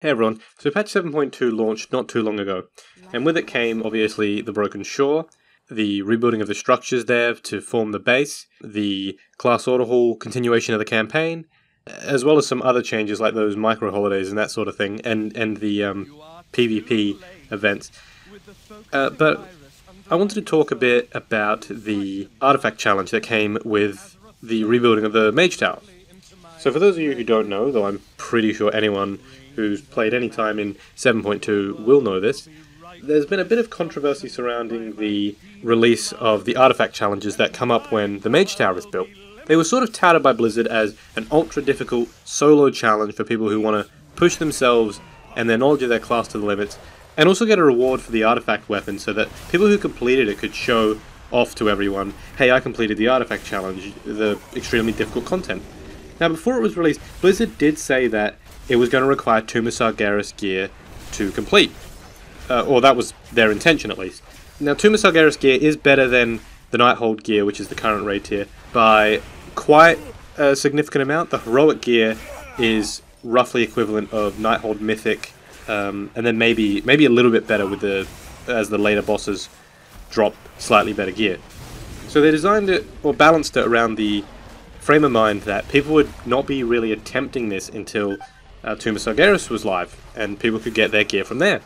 Hey everyone, so patch 7.2 launched not too long ago, and with it came obviously the Broken Shore, the rebuilding of the structures there to form the base, the class order hall continuation of the campaign, as well as some other changes like those micro holidays and that sort of thing, and the PvP events. But I wanted to talk a bit about the artifact challenge that came with the rebuilding of the Mage Tower. So for those of you who don't know, though I'm pretty sure anyone who's played any time in 7.2 will know this, there's been a bit of controversy surrounding the release of the artifact challenges that come up when the Mage Tower is built. They were sort of touted by Blizzard as an ultra-difficult solo challenge for people who want to push themselves and their knowledge of their class to the limits, and also get a reward for the artifact weapon so that people who completed it could show off to everyone, hey, I completed the artifact challenge, the extremely difficult content. Now, before it was released, Blizzard did say that it was going to require Tomb of Sargeras gear to complete. Or that was their intention, at least. Now, Tomb of Sargeras gear is better than the Nighthold gear, which is the current raid tier, by quite a significant amount. The heroic gear is roughly equivalent of Nighthold Mythic, and then maybe a little bit better with as the later bosses drop slightly better gear. So they designed it, or balanced it around the frame of mind that people would not be really attempting this until Tomb of Sargeras was live, and people could get their gear from there.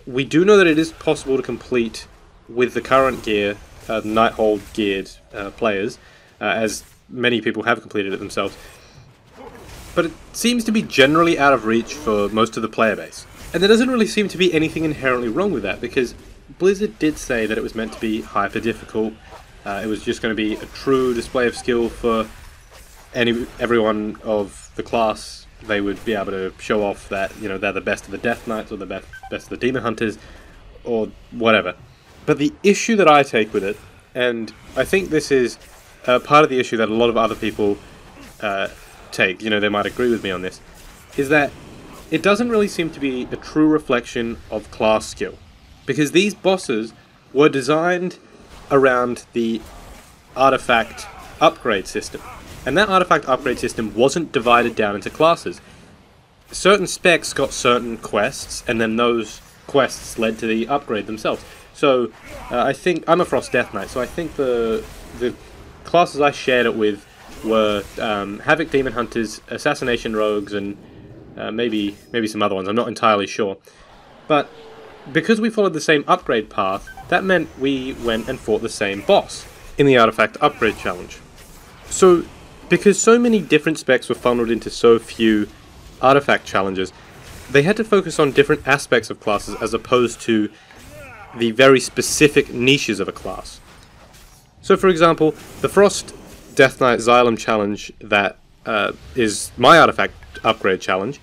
We do know that it is possible to complete with the current gear, Nighthold geared players, as many people have completed it themselves. But it seems to be generally out of reach for most of the player base. And there doesn't really seem to be anything inherently wrong with that, because Blizzard did say that it was meant to be hyper difficult. It was just going to be a true display of skill for everyone of the class. They would be able to show off that, you know, they're the best of the Death Knights or the best of the Demon Hunters or whatever. But the issue that I take with it, and I think this is part of the issue that a lot of other people take, you know, they might agree with me on this, is that it doesn't really seem to be a true reflection of class skill. Because these bosses were designed around the artifact upgrade system. And that artifact upgrade system wasn't divided down into classes. Certain specs got certain quests, and then those quests led to the upgrade themselves. So, I think, I'm a Frost Death Knight, so I think the classes I shared it with were Havoc Demon Hunters, Assassination Rogues, and maybe some other ones, I'm not entirely sure. But because we followed the same upgrade path, that meant we went and fought the same boss in the Artifact Upgrade Challenge. So, because so many different specs were funneled into so few artifact challenges, they had to focus on different aspects of classes as opposed to the very specific niches of a class. So, for example, the Frost Death Knight Xylem challenge that is my artifact upgrade challenge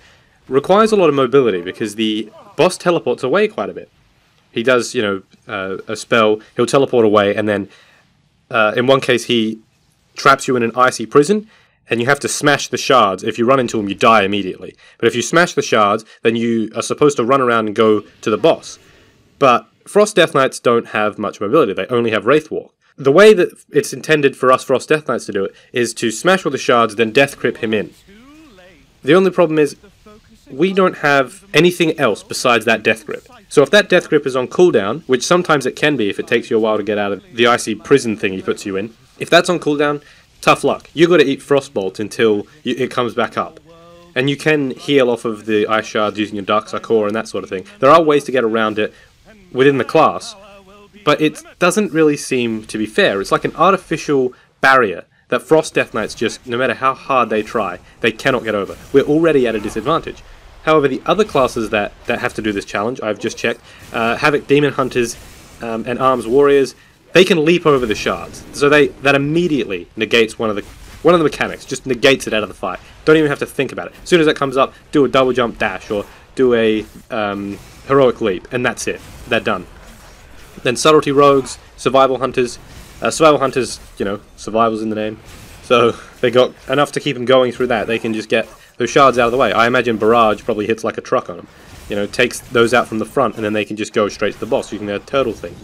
requires a lot of mobility because the boss teleports away quite a bit. He does, you know, a spell, he'll teleport away, and then in one case he traps you in an icy prison, and you have to smash the shards. If you run into him, you die immediately. But if you smash the shards, then you are supposed to run around and go to the boss. But Frost Death Knights don't have much mobility, they only have Wraith Walk. The way that it's intended for us Frost Death Knights to do it is to smash all the shards, then Death Grip him in. The only problem is, we don't have anything else besides that Death Grip. So if that Death Grip is on cooldown, which sometimes it can be if it takes you a while to get out of the icy prison thing he puts you in, if that's on cooldown, tough luck. You've got to eat Frostbolt until it comes back up. And you can heal off of the Ice Shards using your Darkside Core and that sort of thing. There are ways to get around it within the class, but it doesn't really seem to be fair. It's like an artificial barrier that Frost Death Knights just, no matter how hard they try, they cannot get over. We're already at a disadvantage. However, the other classes that have to do this challenge, I've just checked, Havoc Demon Hunters and Arms Warriors, they can leap over the shards. So that immediately negates one of the mechanics, just negates it out of the fight. Don't even have to think about it. As soon as it comes up, do a double jump dash or do a heroic leap, and that's it. They're done. Then Subtlety Rogues, Survival Hunters. Survival Hunters, you know, survival's in the name. So they got enough to keep them going through that. They can just get those shards out of the way. I imagine Barrage probably hits like a truck on them. You know, takes those out from the front, and then they can just go straight to the boss using their turtle thing.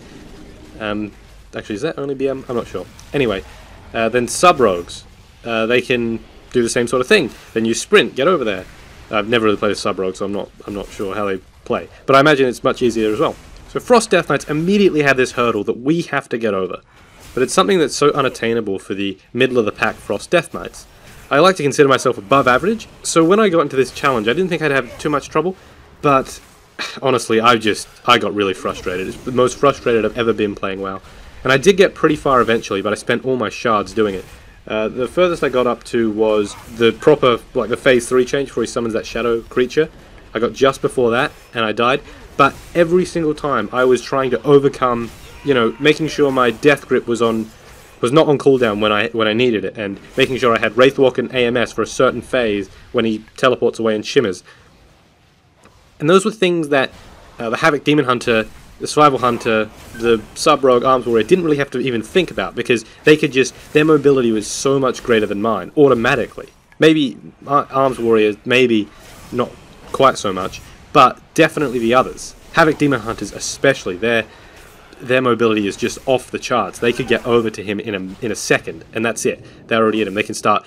Actually, is that only BM? I'm not sure. Anyway, then Sub-Rogues. They can do the same sort of thing. Then you sprint, get over there. I've never really played a sub-rogue, so I'm not sure how they play. But I imagine it's much easier as well. So Frost Death Knights immediately have this hurdle that we have to get over. But it's something that's so unattainable for the middle-of-the-pack Frost Death Knights. I like to consider myself above average, so when I got into this challenge I didn't think I'd have too much trouble, but honestly I got really frustrated. It's the most frustrated I've ever been playing WoW. And I did get pretty far eventually, but I spent all my shards doing it. The furthest I got up to was the proper, like the phase 3 change before he summons that shadow creature. I got just before that, and I died. But every single time I was trying to overcome, you know, making sure my death grip was not on cooldown when I needed it, and making sure I had Wraithwalk and AMS for a certain phase when he teleports away and shimmers. And those were things that the Havoc Demon Hunter, the Survival Hunter, the Sub-Rogue Arms Warrior didn't really have to even think about, because they could just, their mobility was so much greater than mine, automatically. Maybe Arms Warriors, maybe not quite so much, but definitely the others. Havoc Demon Hunters especially, their mobility is just off the charts. They could get over to him in a second, and that's it. They're already in him. They can start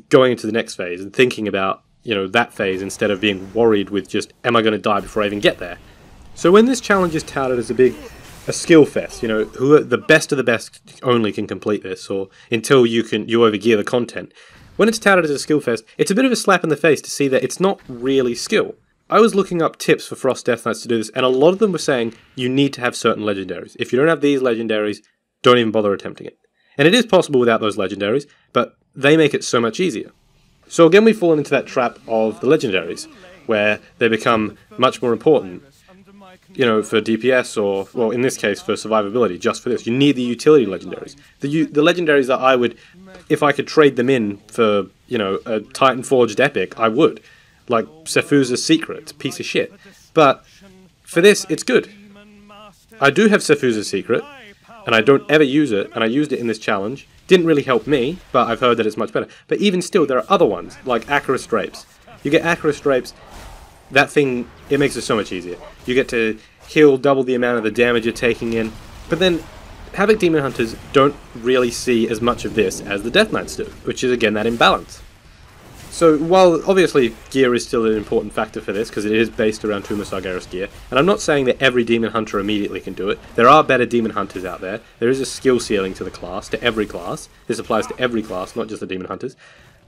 going into the next phase and thinking about, you know, that phase instead of being worried with just, am I going to die before I even get there? So when this challenge is touted as a skill fest, you know, who are the best of the best only can complete this, or until you overgear the content. When it's touted as a skill fest, it's a bit of a slap in the face to see that it's not really skill. I was looking up tips for Frost Death Knights to do this, and a lot of them were saying you need to have certain legendaries. If you don't have these legendaries, don't even bother attempting it. And it is possible without those legendaries, but they make it so much easier. So again, we've fallen into that trap of the legendaries, where they become much more important. You know, for DPS, or, well, in this case, for survivability, just for this. You need the utility legendaries. The legendaries that I would, if I could trade them in for, you know, a Titan Forged Epic, I would. Like Sephusa's Secret, piece of shit. But for this, it's good. I do have Sephusa's Secret, and I don't ever use it, and I used it in this challenge. Didn't really help me, but I've heard that it's much better. But even still, there are other ones, like Acra Drapes. You get Acra Drapes, that thing, it makes it so much easier. You get to heal double the amount of the damage you're taking in, but then Havoc Demon Hunters don't really see as much of this as the Death Knights do, which is again that imbalance. So while obviously gear is still an important factor for this, because it is based around Tomb of Sargeras gear, and I'm not saying that every Demon Hunter immediately can do it, there are better Demon Hunters out there, there is a skill ceiling to the class, to every class, this applies to every class, not just the Demon Hunters,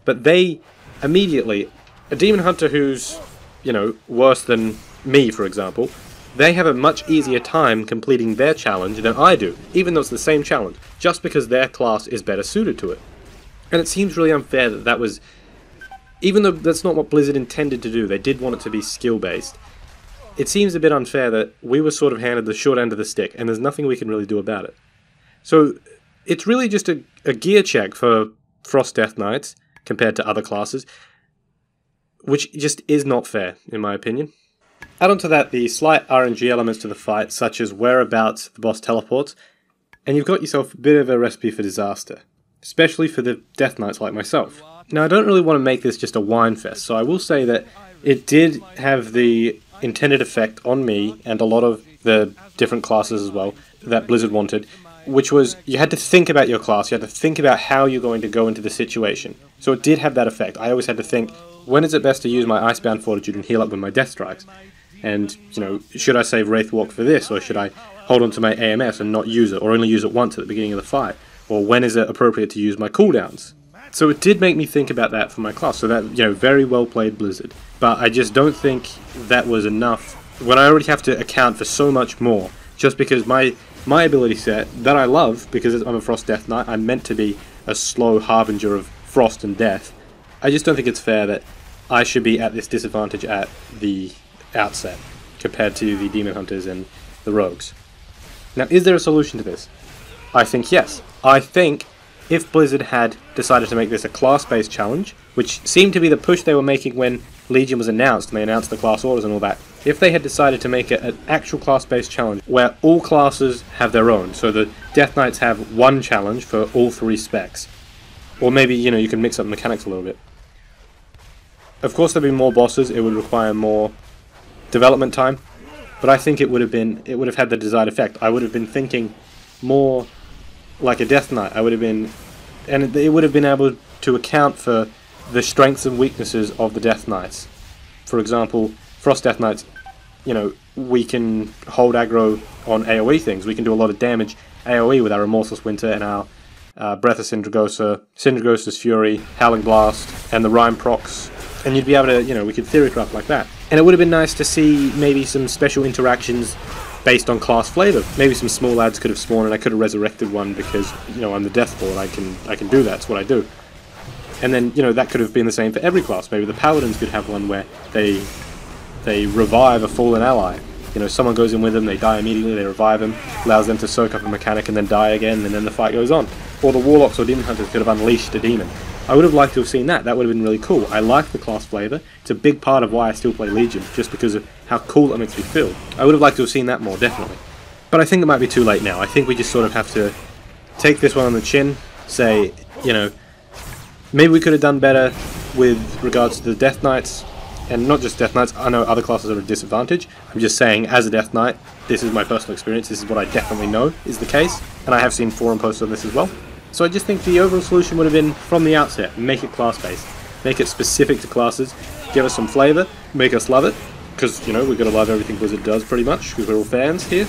but they immediately, a Demon Hunter who's, you know, worse than me, for example, they have a much easier time completing their challenge than I do, even though it's the same challenge, just because their class is better suited to it. And it seems really unfair that that was, even though that's not what Blizzard intended to do, they did want it to be skill-based, it seems a bit unfair that we were sort of handed the short end of the stick, and there's nothing we can really do about it. So it's really just a gear check for Frost Death Knights, compared to other classes, which just is not fair, in my opinion. Add on to that the slight RNG elements to the fight, such as whereabouts the boss teleports, and you've got yourself a bit of a recipe for disaster, especially for the Death Knights like myself. Now, I don't really want to make this just a whine fest, so I will say that it did have the intended effect on me, and a lot of the different classes as well, that Blizzard wanted, which was you had to think about your class, you had to think about how you're going to go into the situation. So it did have that effect. I always had to think, when is it best to use my Icebound Fortitude and heal up when my death strikes? And, you know, should I save Wraithwalk for this, or should I hold on to my AMS and not use it, or only use it once at the beginning of the fight? Or when is it appropriate to use my cooldowns? So it did make me think about that for my class, so that, you know, very well played Blizzard. But I just don't think that was enough, when I already have to account for so much more, just because my ability set, that I love, because I'm a Frost Death Knight, I'm meant to be a slow harbinger of frost and death. I just don't think it's fair that I should be at this disadvantage at the outset, compared to the Demon Hunters and the Rogues. Now, is there a solution to this? I think yes. I think if Blizzard had decided to make this a class-based challenge, which seemed to be the push they were making when Legion was announced, and they announced the class orders and all that, if they had decided to make it an actual class-based challenge, where all classes have their own, so the Death Knights have one challenge for all three specs, or maybe, you know, you can mix up mechanics a little bit. Of course there'd be more bosses, it would require more development time, but I think it would have had the desired effect. I would have been thinking more like a Death Knight. I would have been, and it would have been able to account for the strengths and weaknesses of the Death Knights. For example, Frost Death Knights, you know, we can hold aggro on AoE things. We can do a lot of damage AoE with our Remorseless Winter and our Breath of Syndragosa, Syndragosa's Fury, Howling Blast, and the Rhyme procs. And you'd be able to, you know, we could theory craft like that. And it would have been nice to see maybe some special interactions based on class flavor. Maybe some small lads could have spawned and I could have resurrected one because, you know, I'm the Deathborn, I can do that, it's what I do. And then, you know, that could have been the same for every class. Maybe the Paladins could have one where they revive a fallen ally. You know, someone goes in with them, they die immediately, they revive them, allows them to soak up a mechanic and then die again, and then the fight goes on. Or the Warlocks or Demon Hunters could have unleashed a demon. I would have liked to have seen that. That would have been really cool. I like the class flavor. It's a big part of why I still play Legion, just because of how cool it makes me feel. I would have liked to have seen that more, definitely. But I think it might be too late now. I think we just sort of have to take this one on the chin, say, you know, maybe we could have done better with regards to the Death Knights. And not just Death Knights, I know other classes are at a disadvantage. I'm just saying, as a Death Knight, this is my personal experience, this is what I definitely know is the case. And I have seen forum posts on this as well. So I just think the overall solution would have been, from the outset, make it class-based. Make it specific to classes, give us some flavour, make us love it. Because, you know, we've got to love everything Blizzard does, pretty much, because we're all fans here.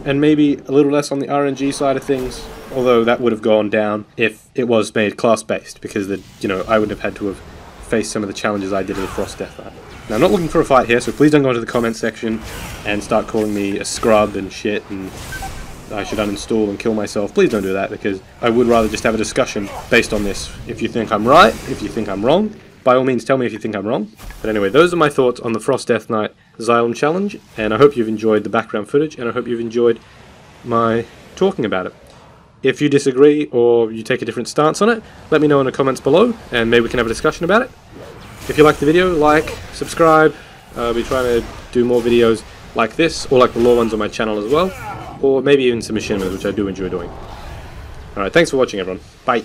And maybe a little less on the RNG side of things, although that would have gone down if it was made class-based, because, you know, I would have had to have face some of the challenges I did with Frost Death Knight. Now, I'm not looking for a fight here, so please don't go into the comments section and start calling me a scrub and shit and I should uninstall and kill myself. Please don't do that, because I would rather just have a discussion based on this. If you think I'm right, if you think I'm wrong, by all means tell me if you think I'm wrong. But anyway, those are my thoughts on the Frost Death Knight Xylem challenge, and I hope you've enjoyed the background footage, and I hope you've enjoyed my talking about it. If you disagree or you take a different stance on it, let me know in the comments below, and maybe we can have a discussion about it. If you liked the video, like, subscribe. I'll be trying to do more videos like this, or like the lore ones on my channel as well, or maybe even some machinimas, which I do enjoy doing. Alright, thanks for watching everyone. Bye.